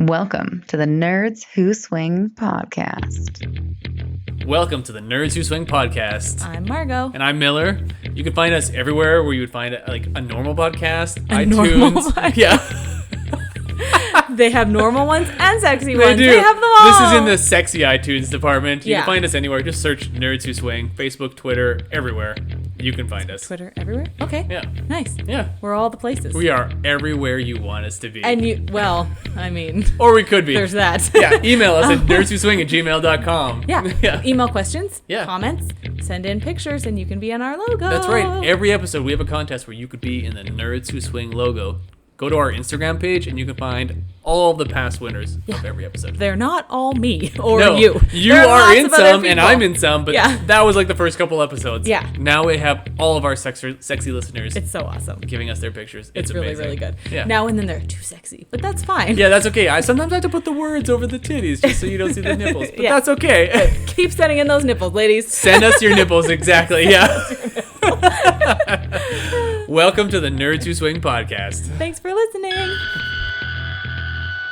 Welcome to the Nerds Who Swing podcast. Welcome to the Nerds Who Swing podcast. I'm Margo. And I'm Miller. You can find us everywhere where you would find like a normal podcast. iTunes. Normal podcast. Yeah. They have normal ones and sexy They ones. do. They have them all. This is in the sexy iTunes department. You Yeah. can find us anywhere. Just search Nerds Who Swing. Facebook, Twitter, everywhere. You can find us. Twitter everywhere? Okay. Yeah. Nice. Yeah. We're all the places. We are everywhere you want us to be. And you, well, I mean, or we could be. there's that. Yeah. Email us at nerdswhoswing@gmail.com. Yeah. Yeah. Email questions, Yeah. comments, send in pictures, and you can be on our logo. That's right. Every episode we have a contest where you could be in the Nerds Who Swing logo. Go to our Instagram page and you can find all the past winners of every episode. They're not all me or No, you. You There are lots in of other some and people. I'm in some, but Yeah. that was like the first couple episodes. Yeah. Now we have all of our sexy listeners It's so awesome. giving us their pictures. It's really, amazing. really good. Yeah. Now and then they're too sexy, but that's fine. Yeah, that's okay. I sometimes have to put the words over the titties just so you don't see the nipples, but Yeah. that's okay. Keep sending in those nipples, ladies. Send us your nipples, exactly. Yeah. Welcome to the Nerds Who Swing podcast. Thanks for listening.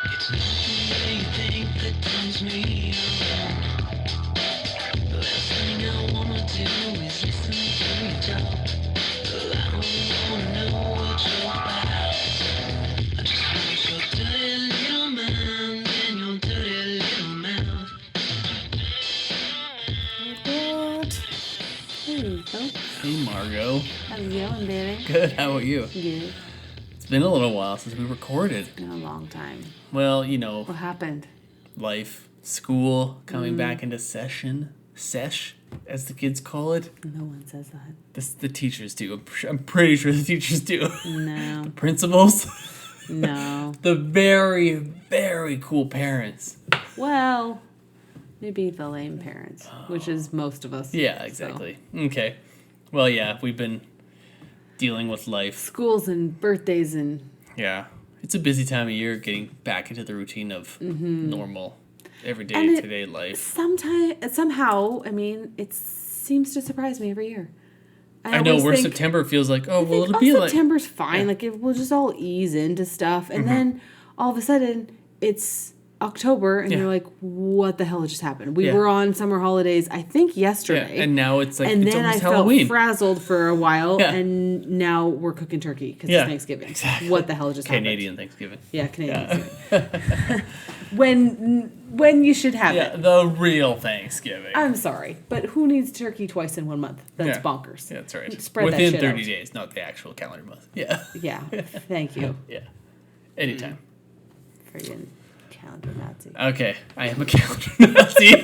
It's nothing you think that turns me on. The last thing I wanna do is listen to you talk. I don't wanna know what you're about. I just want your dirty little mind and your dirty little mouth. Hey, folks. Hey, Margo. How's it going, baby? Good. How about you? Good. It's been a little while since we recorded. Been a long time. Well, you know, What happened? life, school, coming back into session, sesh, as the kids call it. No one says that. The teachers do. I'm pretty sure the teachers do. No. Principals, No. the very, very cool parents. Well, maybe the lame parents, which is most of us. Yeah, exactly. Okay. Well, yeah, we've been dealing with life. Schools and birthdays and Yeah. It's a busy time of year getting back into the routine of normal, everyday, And it- today life. somehow, I mean, it seems to surprise me every year. I know always where think- September feels like, oh, I well, think, it'll be like. September's fine. Yeah. Like, we'll just all ease into stuff. And then all of a sudden, it's October, and Yeah. you're like, what the hell just happened? We Yeah. were on summer holidays, I think, Yeah, yesterday. and now it's like, And it's then I almost Halloween. felt frazzled for a while, Yeah. and now we're cooking turkey because Yeah, it's Thanksgiving. exactly. What the hell just Canadian Thanksgiving. happened? Yeah, Canadian Thanksgiving. when you should have Yeah, it. the real Thanksgiving. I'm sorry, but who needs turkey twice in 1 month? That's Yeah. bonkers. Yeah, that's right. Spread that Within shit 30 out. days, not the actual calendar month. Yeah. Yeah, thank you. Yeah. Anytime. Friggin' calendar Nazi. Okay, I am a calendar Nazi.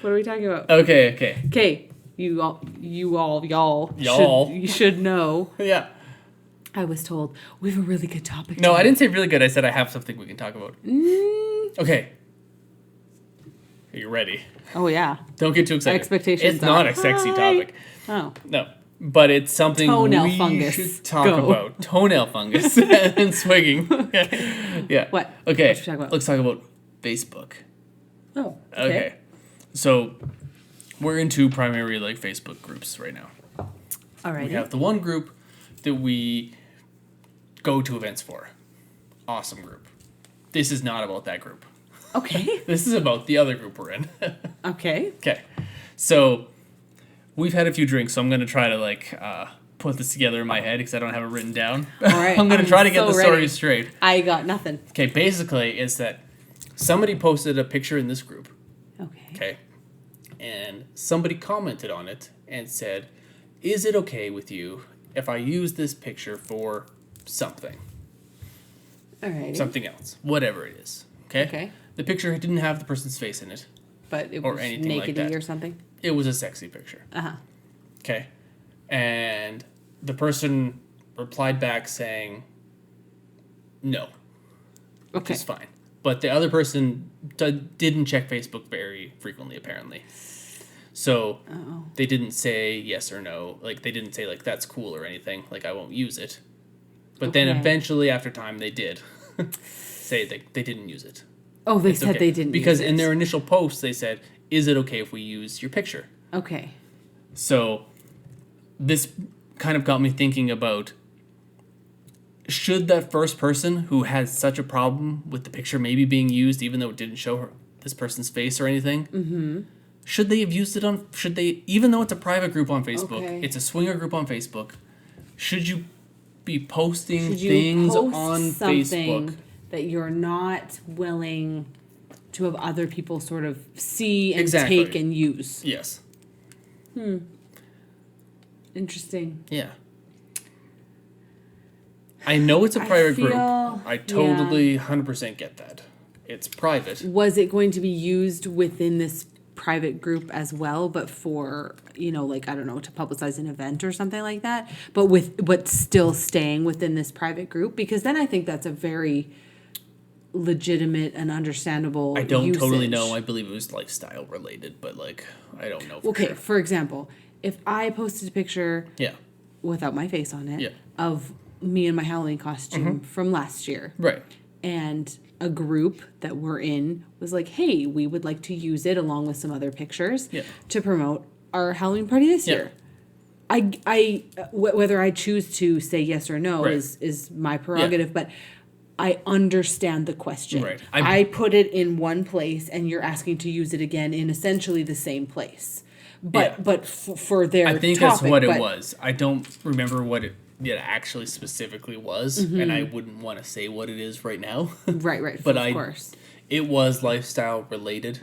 What are we talking about? okay. Okay, y'all Y'all. should know. Yeah. I was told we have a really good topic. No, I today. didn't say really good. I said I have something we can talk about. Okay. Are you ready? Oh yeah. Don't get too excited. Expectations It's not are a sexy high. topic. Oh. No. But it's something Toenail we fungus. should talk Go. about. Toenail fungus and swinging. Yeah. What? Okay. What should we talk about? Let's talk about Facebook. Oh. Okay. So we're in two primary like Facebook groups right now. Alrighty. We have the one group that we go to events for. Awesome group. This is not about that group. Okay. This is about the other group we're in. Okay. Okay. So we've had a few drinks, so I'm going to try to like put this together in my head because I don't have it written down. All right. I'm going to try to get so the story ready. straight. I got nothing. Okay, basically is that somebody posted a picture in this group. Okay. Okay. And somebody commented on it and said, "Is it okay with you if I use this picture for something? Alrighty. Something else. Whatever it is." Okay? Okay. The picture didn't have the person's face in it. But it Or was anything like nakedy that. or something. It was a sexy picture. Uh-huh. Okay. And the person replied back saying, no, which Okay. is fine. But the other person didn't check Facebook very frequently, apparently. So they didn't say yes or no. Like, they didn't say, like, that's cool or anything. Like, I won't use it. But then Okay. eventually, after time, they did say they didn't use it. Oh, they It's said okay. they didn't Because use in it. their initial post, they said, is it okay if we use your picture? Okay. So this kind of got me thinking about, should that first person who has such a problem with the picture maybe being used, even though it didn't show this person's face or anything, should they have used it on? Should they, even though it's a private group on Facebook, it's a swinger group on Facebook, should you be posting things on Facebook that you're not willing to have other people sort of see and take and use? Yes. Interesting. Yeah. I know it's a private group. I totally 100% get that. It's private. Was it going to be used within this private group as well, but for, you know, like, I don't know, to publicize an event or something like that, but still staying within this private group? Because then I think that's a very legitimate and understandable I don't usage. totally know. I believe it was lifestyle related, but like, I don't know for sure. For example, if I posted a picture without my face on it of me in my Halloween costume from last year. Right. And a group that we're in was like, hey, we would like to use it along with some other pictures to promote our Halloween party this year. Whether I choose to say yes or no is my prerogative, but I understand the question. Right. I put it in one place and you're asking to use it again in essentially the same place. But for their I think topic, that's what it was. I don't remember what it actually specifically was, and I wouldn't want to say what it is right now. Right, but of course. It was lifestyle related.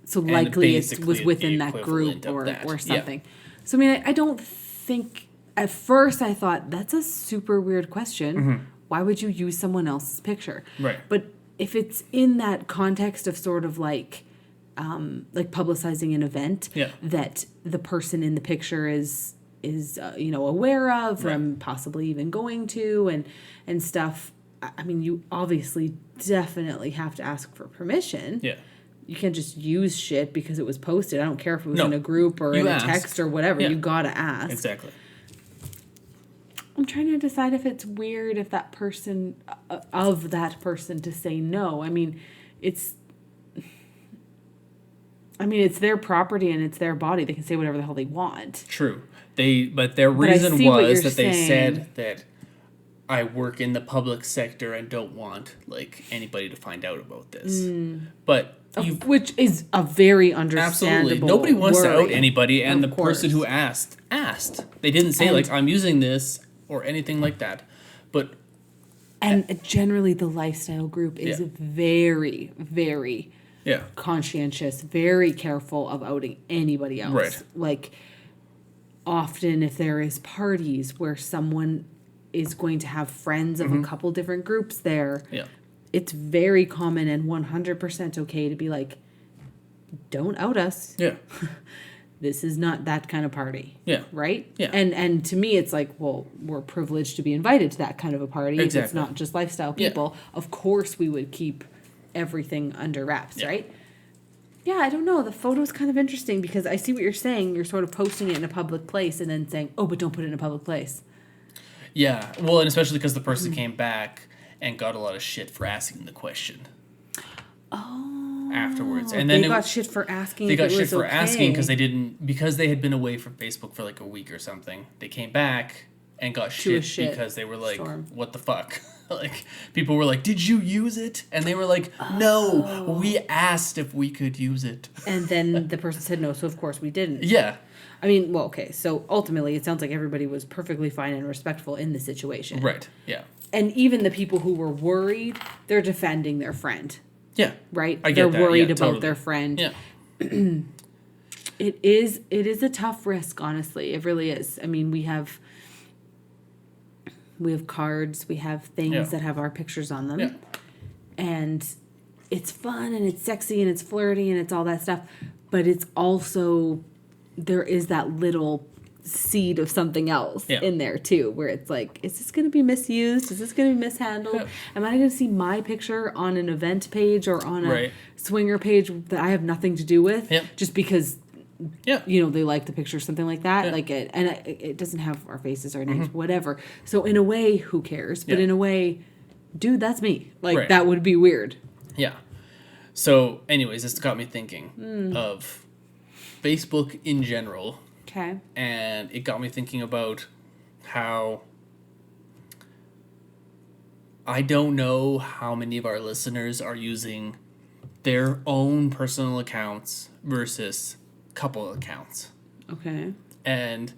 So likely it was within that group or something. Yeah. So, I mean, I don't think... At first, I thought, that's a super weird question. Why would you use someone else's picture? Right. But if it's in that context of sort of like publicizing an event that the person in the picture is aware of and possibly even going to and stuff, I mean, you obviously definitely have to ask for permission. Yeah. You can't just use shit because it was posted. I don't care if it was in a group or in a text or whatever. You gotta ask. Exactly. I'm trying to decide if it's weird if that person to say no. I mean, it's their property and it's their body. They can say whatever the hell they want. True. But their reason was that they said that I work in the public sector and don't want like anybody to find out about this. But which is a very understandable. Absolutely. Nobody wants to worry. out anybody, and Of the course. person who asked. They didn't say like I'm using this or anything like that. But generally the lifestyle group is very, very conscientious, very careful of outing anybody else. Right. Like, often if there is parties where someone is going to have friends of a couple different groups there, it's very common and 100% okay to be like, don't out us. Yeah. This is not that kind of party. Yeah. Right? Yeah. And to me, it's like, well, we're privileged to be invited to that kind of a party. Exactly. If it's not just lifestyle people, of course we would keep everything under wraps, right? Yeah, I don't know. The photo's kind of interesting because I see what you're saying. You're sort of posting it in a public place and then saying, oh, but don't put it in a public place. Yeah. Well, and especially because the person came back and got a lot of shit for asking the question. Afterwards, and then they got shit for asking. They got shit was for okay. asking because they had been away from Facebook for like a week or something. They came back and got shit because they were like, "What the fuck?" Like people were like, "Did you use it?" And they were like, "No, we asked if we could use it." And then the person said no, so of course we didn't. Yeah. I mean, well, okay. So ultimately, it sounds like everybody was perfectly fine and respectful in the situation. Right. Yeah. And even the people who were worried, they're defending their friend. Yeah. Right? I get They're that. worried about Totally. their friend. Yeah. It is a tough risk, honestly. It really is. I mean, we have cards, we have things that have our pictures on them. Yeah. And it's fun and it's sexy and it's flirty and it's all that stuff. But it's also, there is that little seed of something else in there too, where it's like, is this going to be misused? Is this going to be mishandled? Yeah. Am I going to see my picture on an event page or on a swinger page that I have nothing to do with just because they like the picture or something like that? Like it doesn't have our faces, our names, whatever. So in a way, who cares? But in a way, dude, that's me. Like that would be weird. Yeah. So anyways, this got me thinking of Facebook in general. Okay. And it got me thinking about how I don't know how many of our listeners are using their own personal accounts versus couple accounts. Okay. And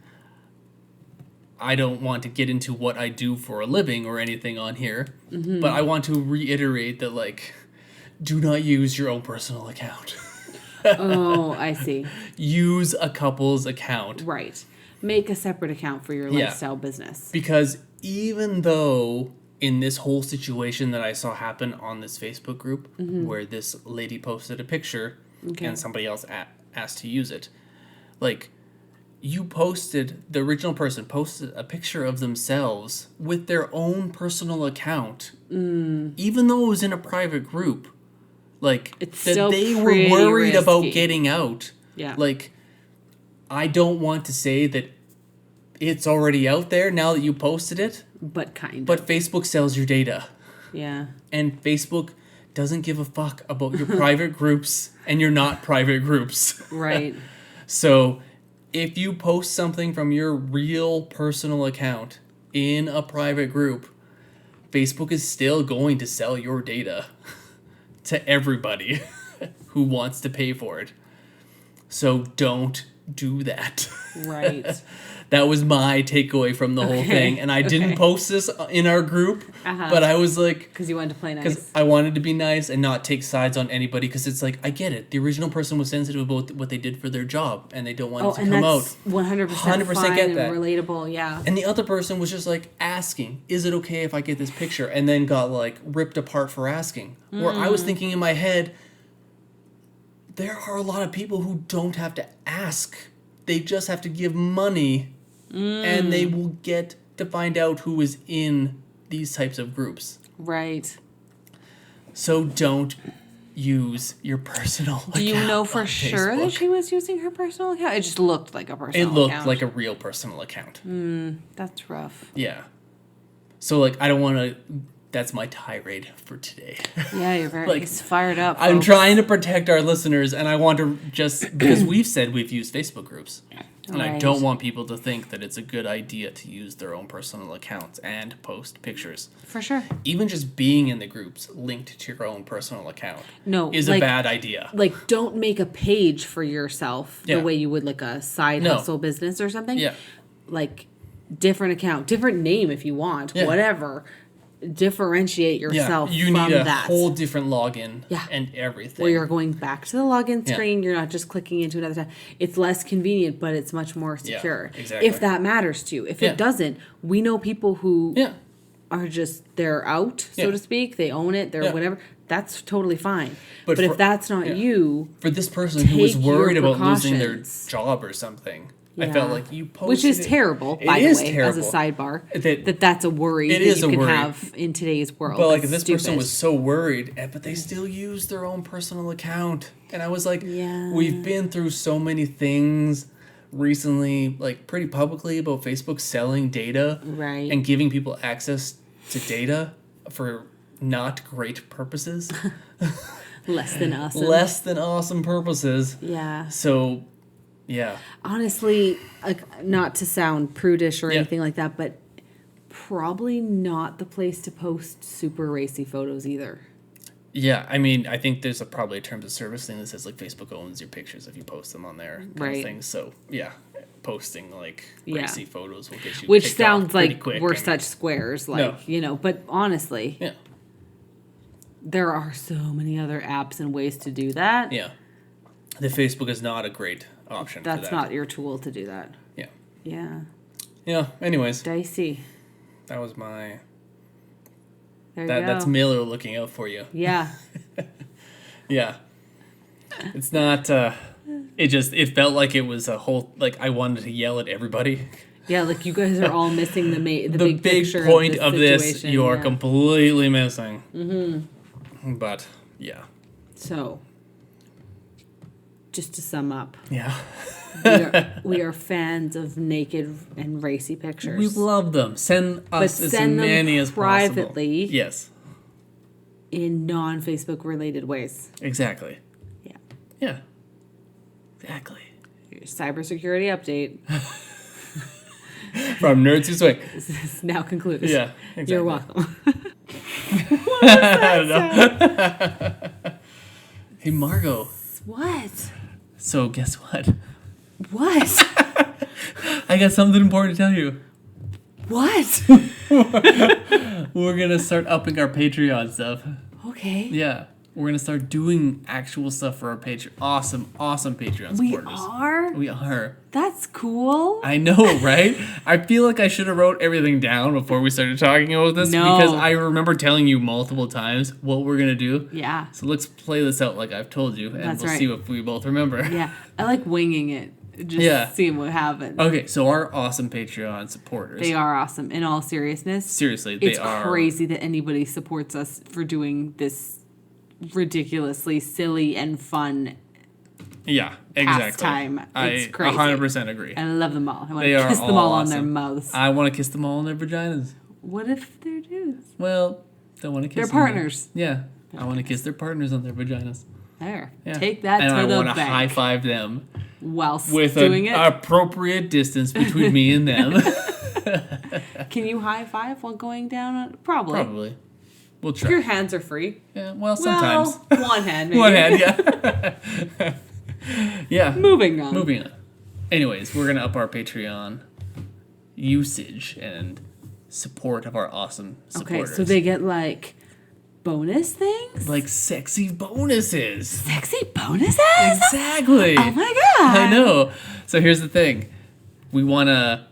I don't want to get into what I do for a living or anything on here, but I want to reiterate that, like, do not use your own personal account. Oh, I see. Use a couple's account. Right. Make a separate account for your lifestyle business. Because even though in this whole situation that I saw happen on this Facebook group, where this lady posted a picture and somebody else asked to use it, like, the original person posted a picture of themselves with their own personal account, even though it was in a private group. Like, It's that still they were pretty worried about risky. getting out. Yeah. Like, I don't want to say that it's already out there now that you posted it, But kind of. but Facebook sells your data. Yeah. And Facebook doesn't give a fuck about your private groups and your not private groups. Right. So if you post something from your real personal account in a private group, Facebook is still going to sell your data to everybody who wants to pay for it. So don't do that. Right. That was my takeaway from the whole thing. And I didn't post this in our group, but I was like... Because you wanted to play Because nice. I wanted to be nice and not take sides on anybody, because it's like, I get it. The original person was sensitive about what they did for their job, and they don't want it to come out. 100% 100% fine get and that. relatable, yeah. And the other person was just like asking, is it okay if I get this picture? And then got like ripped apart for asking. Where I was thinking in my head, there are a lot of people who don't have to ask. They just have to give money, and they will get to find out who is in these types of groups. Right. So don't use your personal account. Do you know for sure that Facebook. she was using her personal account? It just looked like a personal It looked account. like a real personal account. That's rough. Yeah. So, like, I don't want to... That's my tirade for today. Yeah, you're very Like, fired up. I'm folks. trying to protect our listeners, and I want to just... Because we've said we've used Facebook groups. And I Right. don't want people to think that it's a good idea to use their own personal accounts and post pictures. For sure. Even just being in the groups linked to your own personal account is a like- bad idea. Like, don't make a page for yourself Yeah. the way you would like a side No. hustle business or something. Yeah. Like, different account, different name if you want, Yeah. whatever. Differentiate yourself you from need a that. whole different login Yeah. and everything. Where you're going back to the login Yeah. screen, you're not just clicking into another tab. It's less convenient, but it's much more secure. exactly. If that matters to you. If Yeah. it doesn't, we know people who Yeah. are just, they're out, so Yeah. to speak. They own it, they're Yeah. whatever. That's totally fine. But But for- if that's not yeah. you, For this person who was Take your worried about losing their precautions. job or something, I felt Yeah. like you posted which is it. terrible, It by the is way, terrible. as a sidebar, That- that's a worry it that is you a can worry. have in today's world. But like That's this person stupid. was so worried, but they still used their own personal account, and I was like, Yeah. we've been through so many things recently, like pretty publicly, about Facebook selling data, Right. and giving people access to data for not great purposes, less than us. less than awesome purposes. Yeah. So, yeah, Honestly, like, not to sound prudish or Yeah. anything like that, but probably not the place to post super racy photos either. yeah. I mean, I think there's probably a terms of service thing that says like Facebook owns your pictures if you post them on there, kind Right. of thing. So yeah, posting like Yeah. racy photos will get you Which kicked off sounds pretty like quick we're and- such squares, like, No. you know, but honestly, yeah, there are so many other apps and ways to do that. yeah. The Facebook is not a great option. That's for that. not your tool to do that. Yeah, Yeah. yeah. Anyways, Dicey. that was my. There you That go. that's Miller looking out for you. Yeah. Yeah, it's not. It felt like it was a whole, like I wanted to yell at everybody. Yeah, like you guys are all missing the The big big picture point of of this, this situation, you are yeah. completely missing. Mm-hmm. But yeah, So, just to sum up, yeah. we are fans of naked and racy pictures. We love them. Send us as send them many as privately. possible. Yes, in non-Facebook related ways. exactly. Yeah. Yeah, exactly. Your cybersecurity update From Nerds Who Swing. is now concluded. Yeah, exactly. You're welcome. I don't know. Hey, Margo. What? So guess what? What? I got something important to tell you. What? We're going to start upping our Patreon stuff. Okay. Yeah. We're going to start doing actual stuff for our Patreon. Awesome Patreon supporters. We are. That's cool. I know, right? I feel like I should have wrote everything down before we started talking about this because I remember telling you multiple times what we're going to do. Yeah. So let's play this out like I've told you, and we'll see if we both remember. Yeah. I like winging it. Just seeing what happens. Okay, so our awesome Patreon supporters. They are awesome. In all seriousness. Seriously, they are. It's crazy that anybody supports us for doing this ridiculously silly and fun pastime. It's crazy. 100% agree. I love them all. I want to kiss them all on their mouths. I want to kiss them all on their vaginas. What if they're dudes? Well, they want to kiss They're partners. Yeah. I want to kiss their partners on their vaginas. There. Yeah. Take that and to the bank. I want to high five them. Whilst with doing an it. appropriate distance between me and them. Can you high five while going down? Probably. We'll try. Your hands are free. Yeah, well, sometimes. One hand, maybe. One hand, yeah. Yeah. Moving on. Anyways, we're going to up our Patreon usage and support of our awesome supporters. Okay, so they get like bonus things? Like sexy bonuses. Sexy bonuses? Exactly. Oh my god. I know. So here's the thing. We want to...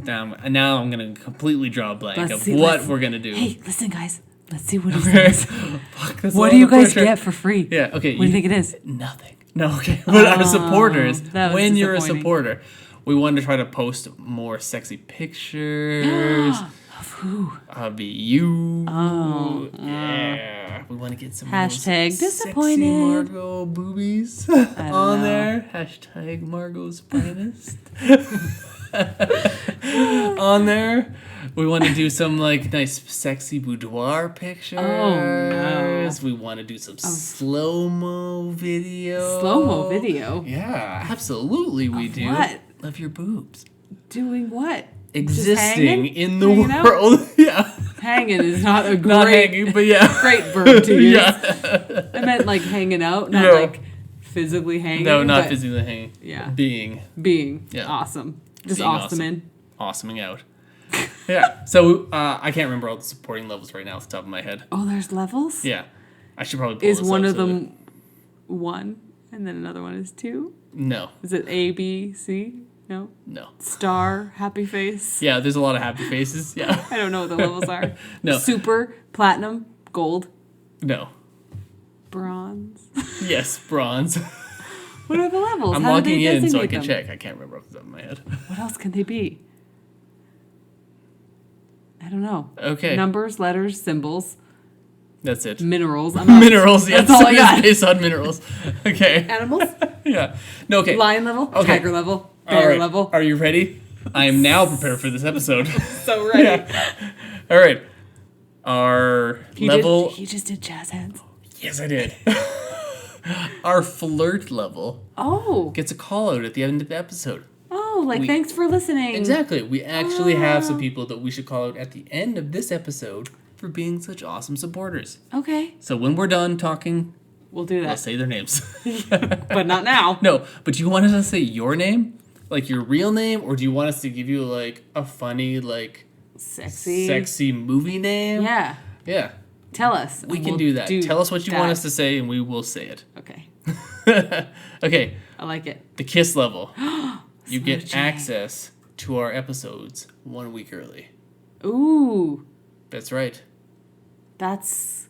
Now I'm going to completely draw a blank of what we're going to do. Hey, listen, guys. Let's see what he says. Fuck, what do you guys get for free? Yeah, okay. What do you think it is? Nothing. No, okay. But our supporters, when you're a disappointing. supporter, we want to try to post more sexy pictures. Of who? Of you. Oh. Yeah. We want to get some Hashtag sexy disappointed. Margo boobies on there. Hashtag Margo's finest. On there. We want to do some like nice sexy boudoir pictures. Oh, no. We want to do some slow-mo video. Slow-mo video? Yeah, absolutely we do. What? Of your boobs. Doing what? Existing in the Hanging out? world. Yeah. Hanging is not a Not hanging, but yeah. great verb to use. Yeah. I meant like hanging out, not like physically hanging. No, not but physically hanging. Yeah. Being. Yeah. Awesome. Just Being awesoming. Awesoming out. Yeah. So I can't remember all the supporting levels right now off the top of my head. Oh, there's levels? Yeah. I should probably pull Is this one up of them 1 and then another one is 2? No. Is it A, B, C? No? No. Star, happy face? Yeah, there's a lot of happy faces. Yeah. I don't know what the levels are. No. Super, platinum, gold, No. bronze. Yes, bronze. What are the levels? I'm How do they logging in so I designate can them? check. I can't remember off the top of my head. What else can they be? I don't know. Okay. Numbers, letters, symbols, That's it. minerals. I'm not, Minerals, yes. That's all I It's got. based on minerals. Okay. Animals, Yeah. No, okay. lion level, Okay. tiger level, All bear right. level. Are you ready? I am now prepared for this episode. So ready. Yeah. All right. Our level... He just did jazz hands. Yes, I did. Our flirt level Oh. gets a call out at the end of the episode. Oh, like thanks for listening. Exactly. We actually have some people that we should call out at the end of this episode for being such awesome supporters. Okay. So when we're done talking, We'll do we'll that. say their names. But not now. No, but do you want us to say your name? Like your real name? Or do you want us to give you like a funny, like sexy movie name? Yeah. Yeah. Tell us. We and can we'll do that. Tell us what you want us to say and we will say it. Okay. Okay. I like it. The kiss level. You get Smooching. access to our episodes 1 week early. Ooh. That's right. That's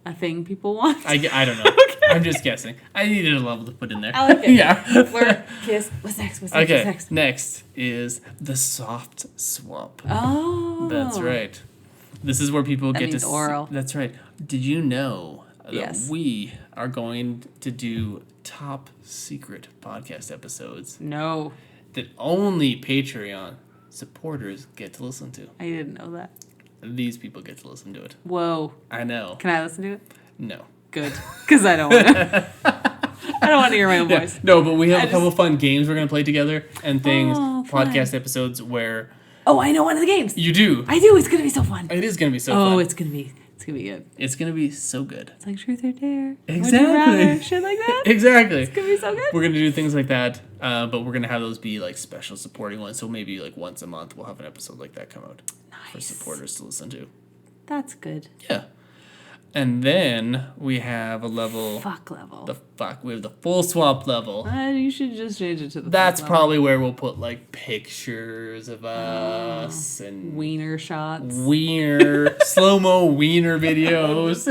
a thing people want. I don't know. I'm just guessing. I needed a level to put in there. I like it. Yeah. Flirt, kiss. What's next? What's next? Okay. What's next? Next is the soft swap. Oh. That's right. This is where people get means to oral. That's right. Did you know that Yes. we are going to do top secret podcast episodes No. that only Patreon supporters get to listen to? I didn't know that. These people get to listen to it. Whoa. I know. Can I listen to it? No. Good. Because I don't want to. I don't want to hear my own voice. No, but we have a couple fun games we're going to play together and things, Oh, fun. podcast episodes where Oh, I know one of the games. you do. I do. It's going to be so fun. It is going to be so Oh, fun. it's going to be It's gonna be good. It's gonna be so good. It's like Truth or Dare. Exactly. Would you rather? Shit like that. Exactly. It's gonna be so good. We're gonna do things like that, but we're gonna have those be like special supporting ones. So maybe like once a month we'll have an episode like that come out for supporters to listen to. That's good. Yeah. And then we have a level. Fuck level. We have the full swap level. You should just change it to the. That's fuck level. probably where we'll put like pictures of us and Wiener shots. slow-mo wiener videos.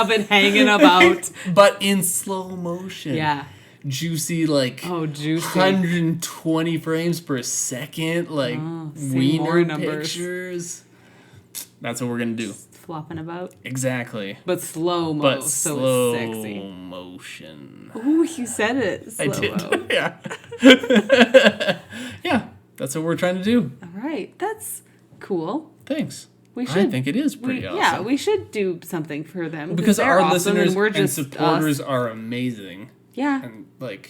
Of it hanging about. But in slow motion. Yeah. Juicy, like Juicy. 120 frames per second, like see more wiener numbers. pictures. That's what we're gonna do. Flopping about. Exactly. But slow-mo, But so slow it's sexy. motion. Ooh, you said it. I Slow-mo. did. Yeah. Yeah. That's what we're trying to do. All right. That's cool. Thanks. We I should. think it is pretty awesome. Yeah, we should do something for them. Because they're our awesome listeners and we're and just supporters us. are amazing. Yeah. And like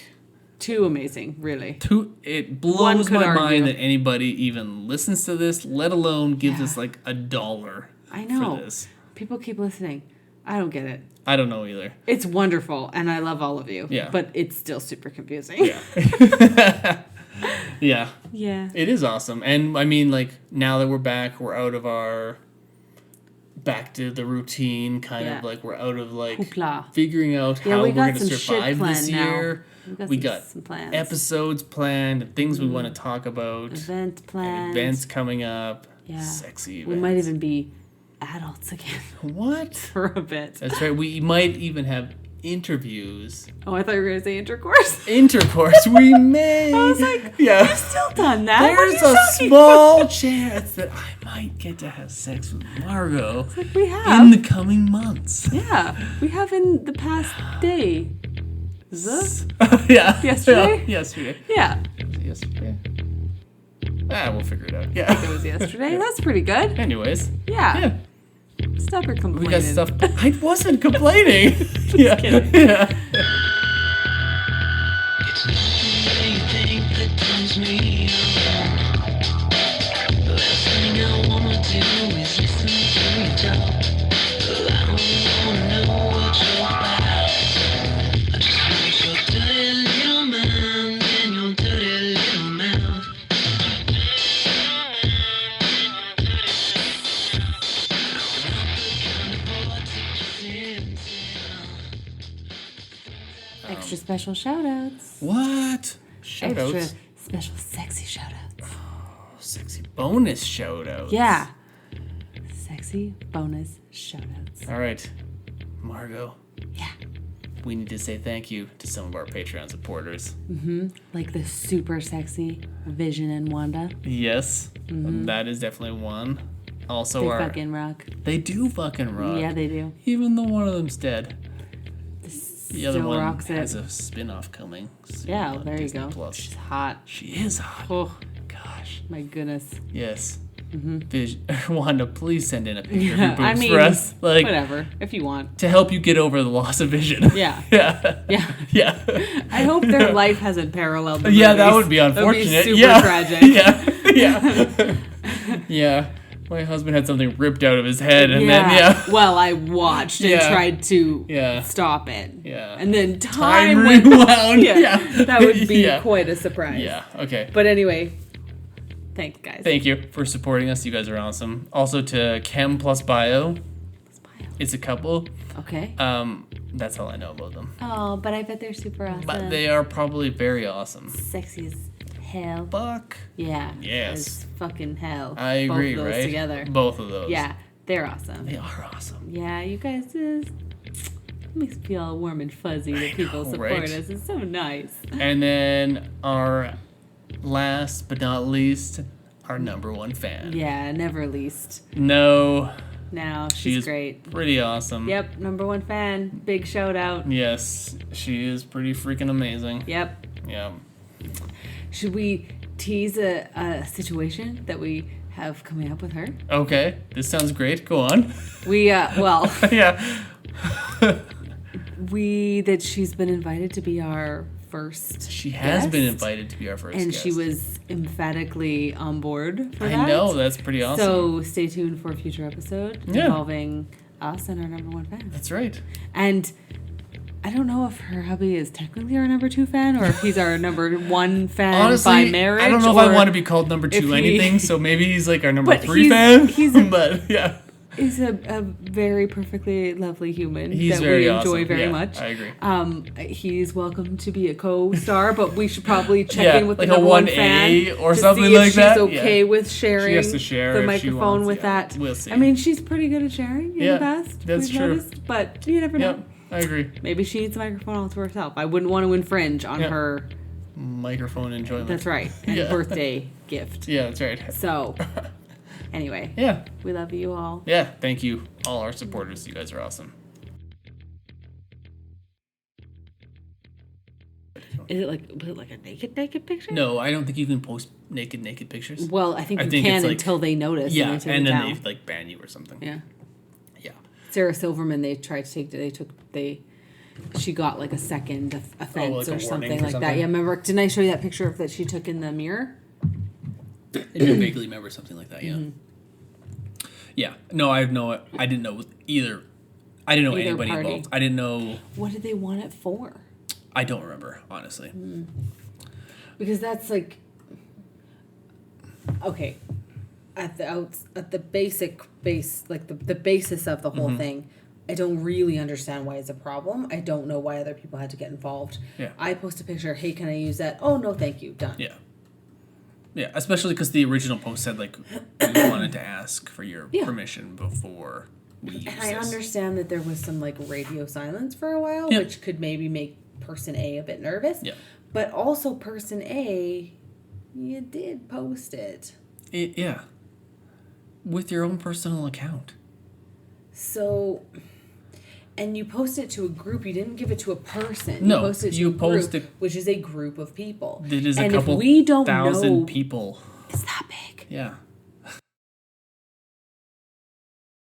Too amazing, really. it One blows could my argue. mind that anybody even listens to this, let alone gives us like $1 I know. for this. People keep listening. I don't get it. I don't know either. It's wonderful, and I love all of you. Yeah. But it's still super confusing. Yeah. Yeah. Yeah. It is awesome. And I mean, like, now that we're back, we're out of our back to the routine, kind of like we're out of like Hoopla. figuring out Yeah, how we we're got going to some shit survive this planned now. year. We got got some plans. episodes planned and things we want to talk about. Event plans. Events coming up. Yeah. Sexy events. We might even be adults again What? for a bit. That's right. We might even have interviews. Oh, I thought you were going to say intercourse. Intercourse. We may. I was like, yeah. We've still done that. What are There's you a talking small chance that I might get to have sex with Margo about? We have. in the coming months. Yeah, we have in the past day. Yeah. Yesterday? Yeah. Yesterday. Yeah, Yesterday. We'll figure it out. Yeah. it was yesterday. That's pretty good. Anyways. Yeah. Yeah. Stop your complaining. We got stuff. I wasn't complaining. Yeah. Yeah. It's not the way you think that turns me on. The last thing I wanna do is listen to you talk. Well, I don't wanna know what you're about. I just want your dirty little mind and your dirty little mouth. Extra special shout outs. What? Shout Extra outs. special sexy shout outs. Sexy bonus shout outs. Yeah. Sexy bonus shout outs. All right. Margo. Yeah. We need to say thank you to some of our Patreon supporters. Like the super sexy Vision and Wanda. Yes. That is definitely one. Also, They our. fucking rock. They do fucking rock. Yeah, they do. Even though one of them's dead. The other Still one rocks it. has a spin-off coming soon Yeah, on there you Disney go. Plus. She's hot. She is hot. Oh, Gosh. my goodness. Yes. Wanda, please send in a picture of your boobs I mean, for us. Like, whatever, if you want. to help you get over the loss of vision. Yeah. Yeah. Yeah. Yeah. I hope their life hasn't paralleled the Yeah, that movies. would be unfortunate. That would be super Yeah. tragic. Yeah. Yeah. Yeah. My husband had something ripped out of his head and then, yeah. Well, I watched and Yeah. tried to Yeah. stop it. Yeah. And then Time time went rewound. Yeah. Yeah. That would be Yeah. quite a surprise. Yeah. Okay. But anyway, thanks, guys. Thank you for supporting us. You guys are awesome. Also to Chem Plus Bio. It's a couple. Okay. That's all I know about them. Oh, but I bet they're super awesome. But they are probably very awesome. Sexy as hell. Fuck. Yeah. Yes. As fucking hell. I agree, Both of those right? together. Both of those. Yeah, they're awesome. They are awesome. Yeah, you guys makes me feel all warm and fuzzy that people know, support right? us. It's so nice. And then our last but not least, our number one fan. Yeah, never least. No, Now, she's she's great. pretty awesome. Yep, number one fan. Big shout out. Yes, she is pretty freaking amazing. Yep. Yeah. Should we tease a situation that we have coming up with her? Okay, this sounds great. Go on. We, well, Yeah. that she's been invited to be our first She has been guest, invited to be our first and guest. she was emphatically on board for that. I know, that's pretty awesome. So stay tuned for a future episode Yeah. involving us and our number 1 fan. That's right. And I don't know if her hubby is technically our number 2 fan or if he's our number 1 fan Honestly, by marriage. I don't know if I want to be called number 2 anything, so maybe he's like our number 3 fan. But yeah. He's a very perfectly lovely human He's that very we enjoy awesome. very Yeah, much. I agree. He's welcome to be a co-star, but we should probably check Yeah, in with like the a number 1 1A fan or to something see like if that. she's okay Yeah. with sharing She has to share the if she microphone wants, with yeah. that. We'll see. I mean, she's pretty good at sharing in the past. that's we've true. Noticed, but you never know. Yep, I agree. Maybe she needs a microphone all to herself. I wouldn't want to infringe on her. Microphone enjoyment. That's right. And Yeah. birthday gift. Yeah, that's right. So, anyway. Yeah. We love you all. Yeah, thank you, all our supporters. You guys are awesome. Was it like a naked picture? No, I don't think you can post naked pictures. Well, I think I you think can it's like- until they notice. Yeah, and, they and take it then down. they like ban you or something. Yeah. Yeah. Sarah Silverman, they tried to take. She got like a second offense like a or warning something for like that. something? Yeah, remember? Didn't I show you that picture that she took in the mirror? I do vaguely remember something like that. Yeah. Mm-hmm. Yeah. No, I didn't know either. I didn't know Either anybody party. involved. I didn't know. What did they want it for? I don't remember, honestly. Because that's like, okay, at the basic base, like the basis of the whole Mm-hmm. thing, I don't really understand why it's a problem. I don't know why other people had to get involved. Yeah. I post a picture. Hey, can I use that? Oh no, thank you. Done. Yeah. Yeah, especially because the original post said like we wanted to ask for your Yeah. permission before we use And I this. understand that there was some like radio silence for a while, Yeah. which could maybe make person A a bit nervous. Yeah. But also person A, you did post it. Yeah. With your own personal account. So, and you posted it to a group. You didn't give it to a person. No, you posted it to you a group, posted- which is a group of people. It is and a couple if we don't thousand know, people. it's that big. Yeah.